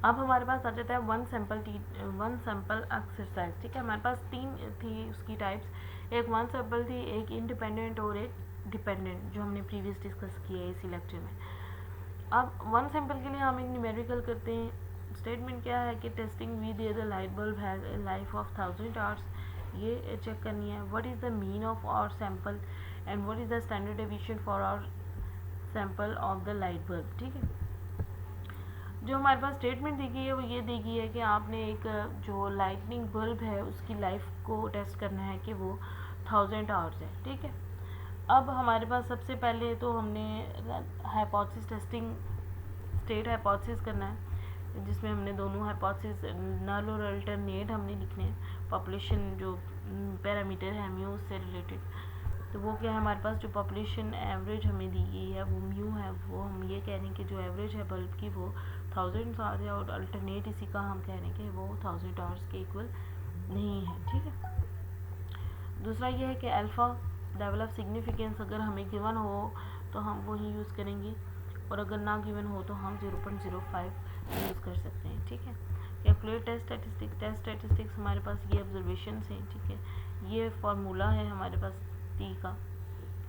अब हमारे पास आ जाता है वन सैम्पल एक्सरसाइज। ठीक है, हमारे पास 3 थी उसकी टाइप्स, एक वन सैम्पल थी, एक इंडिपेंडेंट और एक डिपेंडेंट, जो हमने प्रीवियस डिस्कस किया है इसी लेक्चर में। अब वन सैम्पल के लिए हम एक न्यूमेरिकल करते हैं। स्टेटमेंट क्या है कि testing with the light bulb has a life of 1000 hours, ये चेक करनी है। What is the mean of our sample and what is the standard deviation for our sample of the light bulb. ठीक है, जो हमारे पास statement दी गई है वो ये दी गई है कि आपने एक जो लाइटनिंग बल्ब है उसकी लाइफ को टेस्ट करना है कि वो 1000 आवर्स है। ठीक है, अब हमारे पास सबसे पहले तो हमने हाइपोथेसिस टेस्टिंग, स्टेट हाइपोथेसिस करना है, जिसमें हमने दोनों हाइपोथेसिस नल और अल्टरनेट हमने लिखने हैं। पॉपुलेशन जो पैरामीटर है म्यू उससे रिलेटेड, तो वो क्या है, हमारे पास जो पॉपुलेशन एवरेज हमें दी गई है वो म्यू है, वो हम ये कह रहे हैं कि जो एवरेज है बल्ब की वो 1000 आवर्स है, और अल्टरनेट इसी का हम कह रहे हैं कि वो 1000 आवर्स के इक्वल नहीं है। ठीक है, दूसरा ये है कि अल्फ़ा लेवल ऑफ सिग्निफिकेंस अगर हमें गिवन हो तो हम वही यूज़ करेंगे, और अगर ना गिवन हो तो हम 0.05 यूज़ कर सकते हैं। ठीक है, कैलकुलेट टेस्ट स्टैटिस्टिक्स हमारे पास ये ऑब्जर्वेशन हैं। ठीक है, ये फार्मूला है हमारे पास टी का,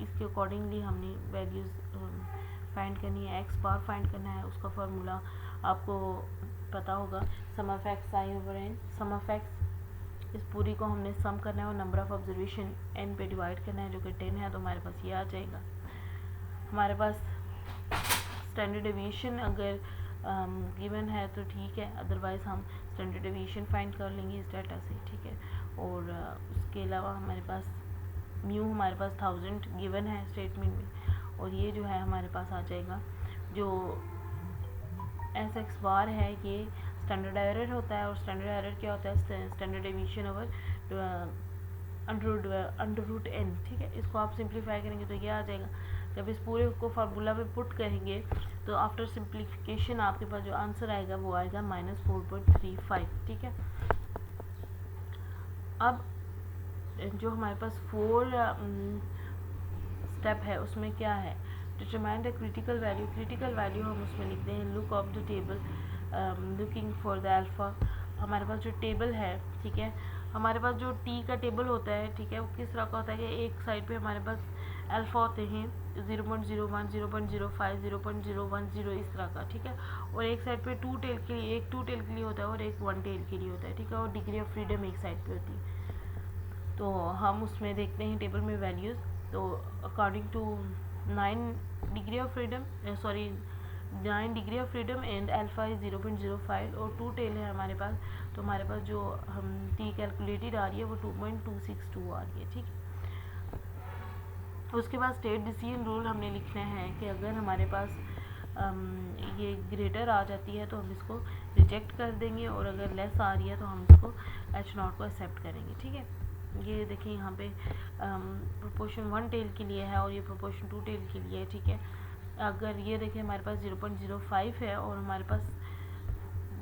इसके अकॉर्डिंगली हमने वैल्यूज़ फाइंड करनी है। एक्स बार फाइंड करना है, उसका फार्मूला आपको पता होगा, sum of x i over n. Sum of x, इस पूरी को हमने सम करना है और नंबर ऑफ ऑब्जर्वेशन एन पे डिवाइड करना है, जो कि 10 है, तो हमारे पास ये आ जाएगा। हमारे पास स्टैंडर्ड डेविएशन अगर गिवन है तो ठीक है, अदरवाइज़ हम स्टैंडर्ड डेविएशन फाइंड कर लेंगे इस डाटा से। ठीक है, और उसके अलावा हमारे पास म्यू हमारे पास 1000 गिवन है स्टेटमेंट में, और ये जो है हमारे पास आ जाएगा जो एस एक्स बार है, ये स्टैंडर्ड एरर होता है। और स्टैंडर्ड एरर क्या होता है, standard deviation over under root n. ठीक है, इसको आप सिंप्लीफाई करेंगे तो ये आ जाएगा। जब इस पूरे को फार्मूला पे पुट करेंगे तो आफ्टर सिंप्लीफिकेशन आपके पास जो आंसर आएगा वो आएगा -4.35। ठीक है, अब जो हमारे पास 4 स्टेप है उसमें क्या है, determine the critical value. Critical value हम उसमें लिखते हैं look of the table, looking for the alpha. हमारे पास जो टेबल है, ठीक है, हमारे पास जो टी का टेबल होता है, ठीक है, वो किस तरह का होता है कि एक साइड पे हमारे पास अल्फ़ा होते हैं 0.01, 0.05, 0.010 इस तरह का। ठीक है, और एक साइड पे टू टेल के लिए, एक टू टेल के लिए होता है और एक वन टेल के लिए होता है। ठीक है, और डिग्री ऑफ फ्रीडम एक साइड पे होती है। तो हम उसमें देखते हैं टेबल में वैल्यूज़, तो according to 9 degree of freedom 9 degree of freedom and alpha is 0.05 और टू टेल है हमारे पास, तो हमारे पास जो हम टी कैलकुलेटेड आ रही है वो 2.262 आ रही है। ठीक है, उसके बाद स्टेट डिसीजन रूल हमने लिखना है कि अगर हमारे पास ये ग्रेटर आ जाती है तो हम इसको रिजेक्ट कर देंगे, और अगर लेस आ रही है तो हम इसको H0 को एक्सेप्ट करेंगे। ठीक है, ये देखिए यहाँ पे प्रोपोर्शन 1 टेल के लिए है और ये प्रोपोर्शन 2 टेल के लिए है। ठीक है, अगर ये देखिए हमारे पास 0.05 है और हमारे पास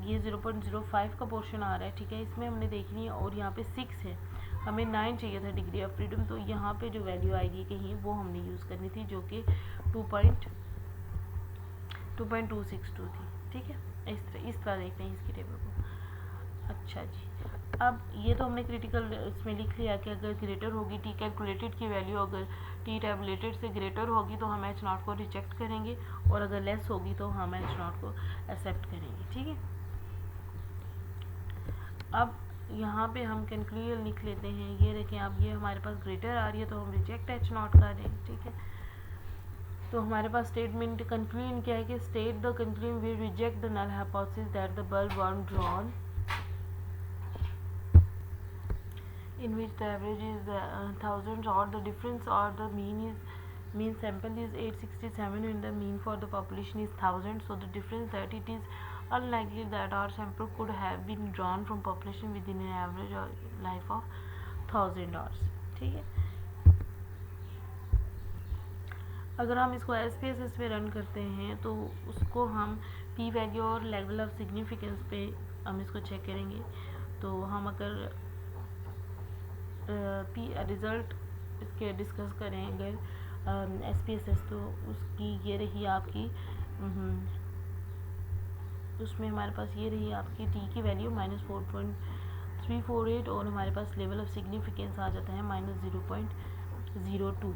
ये 0.05 का पोर्शन आ रहा है। ठीक है, इसमें हमने देखनी है, और यहाँ पे 6 है, हमें 9 चाहिए था डिग्री ऑफ फ्रीडम, तो यहाँ पे जो वैल्यू आएगी कहीं वो हमने यूज़ करनी थी, जो कि 2.262 थी। ठीक है, इस तरह देखते हैं इसकी टेबल को। अच्छा जी, अब ये तो हमने क्रिटिकल इसमें लिख लिया कि अगर ग्रेटर होगी टी कैलकुलेटेड की वैल्यू, अगर टी टैबलेटेड से ग्रेटर होगी तो हम H0 को रिजेक्ट करेंगे, और अगर लेस होगी तो हम H0 को एक्सेप्ट करेंगे। ठीक है, अब यहाँ पे हम कंक्लूजन लिख लेते हैं। ये देखें, अब ये हमारे पास ग्रेटर आ रही है तो हम रिजेक्ट H0 कर दें। ठीक है, तो हमारे पास स्टेटमेंट कंक्लूजन क्या है कि state the conclusion we reject the null hypothesis that the bulb one drawn in which the average is 1000 or the difference or the mean sample is 867 and the mean for the population is 1000, so the difference that it is unlikely that our sample could have been drawn from population within an average life of 1000 hours. ठीक है, अगर हम इसको SPSS पे run करते हैं तो उसको हम पी वैल्यू और लेवल ऑफ सिग्निफिकेंस पे हम इसको चेक करेंगे। तो हम अगर पी रिज़ल्ट इसके डिस्कस करें अगर SPSS, तो उसकी ये रही आपकी उसमें हमारे पास ये रही आपकी टी की वैल्यू -4.348 और हमारे पास लेवल ऑफ सिग्निफिकेंस आ जाता है -0.02।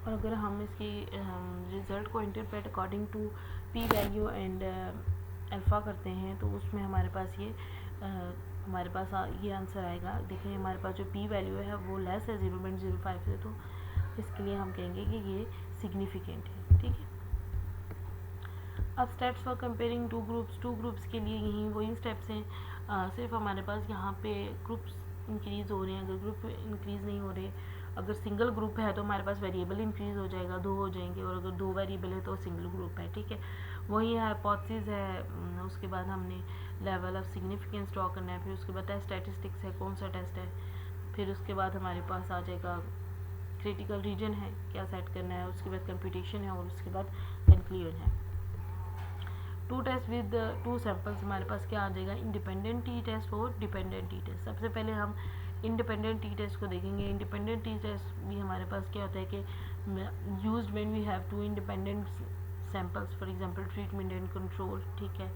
और अगर हम इसकी रिज़ल्ट को interpret according to P value and alpha करते हैं तो उसमें हमारे पास ये ये आंसर आएगा। देखिए हमारे पास जो पी वैल्यू है वो लेस है 0.05 से, तो इसके लिए हम कहेंगे कि ये सिग्निफिकेंट है। ठीक है, अब steps for comparing two groups के लिए यही वही स्टेप्स हैं, सिर्फ हमारे पास यहाँ पे ग्रुप्स इंक्रीज़ हो रहे हैं। अगर ग्रुप इंक्रीज़ नहीं हो रहे, अगर सिंगल ग्रुप है तो हमारे पास वेरिएबल इंक्रीज़ हो जाएगा, 2 हो जाएंगे, और अगर 2 वेरिएबल है तो सिंगल ग्रुप है। ठीक है, वही हाइपोथेसिस है। उसके बाद हमने लेवल ऑफ सिग्निफिकेंस ड्रॉ करना है, फिर उसके बाद टेस्ट स्टैटिस्टिक्स है, कौन सा टेस्ट है, फिर उसके बाद हमारे पास आ जाएगा क्रिटिकल रीजन है, क्या सेट करना है, उसके बाद कंप्यूटेशन है, और उसके बाद कंक्लूजन है। 2 टेस्ट विद 2 सैम्पल्स हमारे पास क्या आ जाएगा, इंडिपेंडेंट टी टेस्ट और डिपेंडेंट टी टेस्ट। सबसे पहले हम इंडिपेंडेंट टी टेस्ट को देखेंगे। इंडिपेंडेंट टी टेस्ट भी हमारे पास क्या होता है कि used when we have 2 independent samples, for example treatment and control. ठीक है,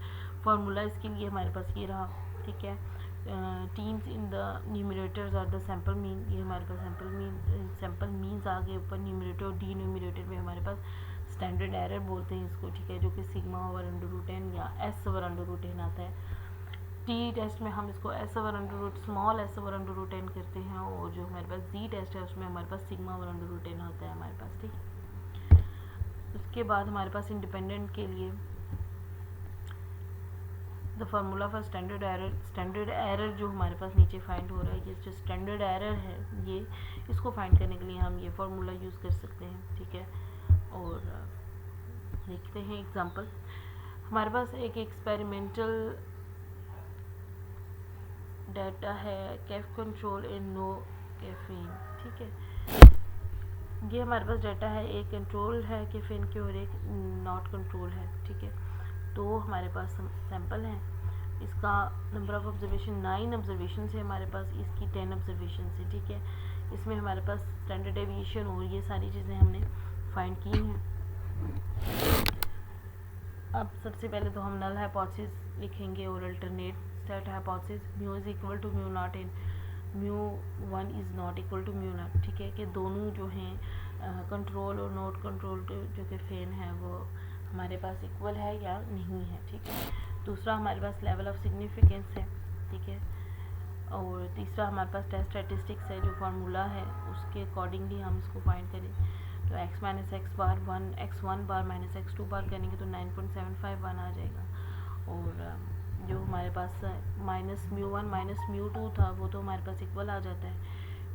फार्मूला इसके लिए हमारे पास ये रहा। ठीक है, terms in the numerators are the sample mean, ये हमारे पास सैम्पल मीन्स आ गए ऊपर, न्यूमरेटर और डी न्यूमरेटर में हमारे पास स्टैंडर्ड एरर बोलते हैं इसको। ठीक है, जो कि सिग्मा ओवर √10 या एस ओवर √10 आता है। टी टेस्ट में हम इसको S over small S over √10 करते हैं, और जो हमारे पास जी टेस्ट है उसमें हमारे पास सिग्मा ओवर √10 होता है हमारे पास। ठीक है, उसके बाद हमारे पास इंडिपेंडेंट के लिए the formula for standard error जो हमारे पास नीचे फाइंड हो रहा है, ये जो स्टैंडर्ड एरर है ये, इसको फाइंड करने के लिए हम ये फार्मूला यूज़ कर सकते हैं। ठीक है, और देखते हैं एग्जांपल। हमारे पास एक एक्सपेरिमेंटल डाटा है, caff control in no caffeine. ठीक है, ये हमारे पास डाटा है, एक कंट्रोल है कैफीन की और एक नॉट कंट्रोल है। ठीक है, तो हमारे पास सैंपल है, इसका नंबर ऑफ ऑब्जर्वेशन 9 ऑब्जर्वेशन है हमारे पास, इसकी 10 ऑब्जर्वेशन है। ठीक है, इसमें हमारे पास स्टैंडर्ड डेविएशन और ये सारी चीज़ें हमने फाइंड की हैं। अब सबसे पहले तो हम नल हाइपोथेसिस लिखेंगे और alternate state hypothesis, mu is equal to mu naught in μ1 is not equal to mu naught. ठीक है, कि दोनों जो हैं कंट्रोल और नॉट कंट्रोल जो कि फेन है वो हमारे पास इक्वल है या नहीं है। ठीक है, दूसरा हमारे पास लेवल ऑफ सिग्निफिकेंस है। ठीक है, और तीसरा हमारे पास टेस्ट स्टैटिस्टिक्स है, जो फार्मूला है उसके अकॉर्डिंगली हम इसको फाइंड करें तो x माइनस एक्स बार x1 बार माइनस x2 बार करेंगे तो 9.751 आ जाएगा। और जो हमारे पास -μ1 -μ2 था वो तो हमारे पास इक्वल आ जाता है।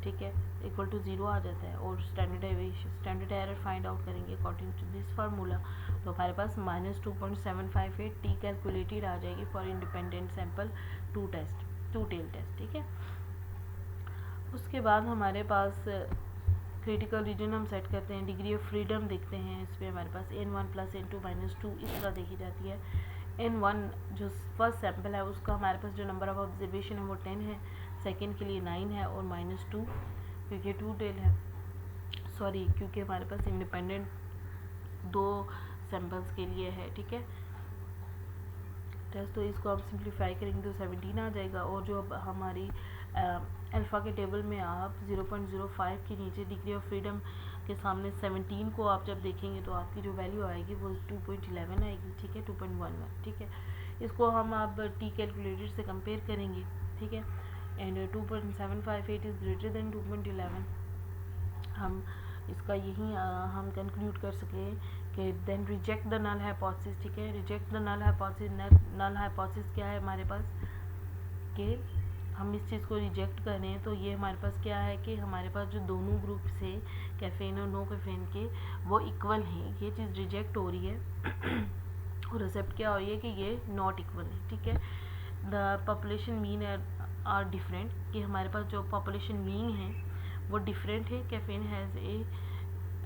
ठीक है, इक्वल टू 0 आ जाता है। और स्टैंडर्ड एरर फाइंड आउट करेंगे अकॉर्डिंग टू दिस फार्मूला, तो हमारे पास -2.758 टी कैलकुलेटेड आ जाएगी for independent sample 2 tail test. ठीक है, उसके बाद हमारे पास क्रिटिकल रीजन हम सेट करते हैं, डिग्री ऑफ फ्रीडम देखते हैं। इसमें हमारे पास n1 + n2 - 2 इस तरह देखी जाती है। n1 जो फर्स्ट सैंपल है उसका हमारे पास जो नंबर ऑफ ऑब्जर्वेशन है वो 10 है, सेकंड के लिए 9 है, और -2 क्योंकि 2 टेल है, सॉरी क्योंकि हमारे पास इंडिपेंडेंट 2 सैंपल्स के लिए है। ठीक है, टेस्ट तो इसको आप सिंप्लीफाई करेंगे तो 17 आ जाएगा। और जो अब हमारी अल्फ़ा के टेबल में आप 0.05 के नीचे डिग्री ऑफ फ्रीडम के सामने 17 को आप जब देखेंगे तो आपकी जो वैल्यू आएगी वो 2.11 आएगी। ठीक है, 2.11। ठीक है, इसको हम अब टी कैलकुलेटर से कंपेयर करेंगे। ठीक है, एंड 2.758 इज़ ग्रेटर देन 2.11। हम इसका यही हम कंक्लूड कर सके कि then reject the null hypothesis. ठीक है, reject the null hypothesis. Null hypothesis क्या है हमारे पास कि हम इस चीज़ को रिजेक्ट करें तो ये हमारे पास क्या है कि हमारे पास जो दोनों ग्रुप से कैफीन और नो कैफीन के वो इक्वल हैं, ये चीज़ रिजेक्ट हो रही है और एक्सेप्ट क्या हो रही है कि ये नॉट इक्वल है। ठीक है, the population mean are different, कि हमारे पास जो पॉपुलेशन मीन है वो डिफरेंट है। Caffeine has a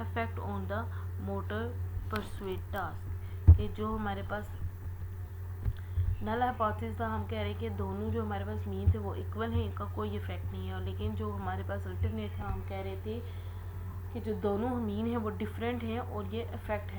effect on the motor pursuit task, कि जो हमारे पास नल हाइपोथेसिस था हम कह रहे हैं कि दोनों जो हमारे पास मीन थे वो इक्वल हैं, इनका कोई इफेक्ट नहीं है। लेकिन जो हमारे पास अल्टरनेट था हम कह रहे थे कि जो दोनों मीन हैं वो डिफरेंट हैं और ये इफेक्ट है।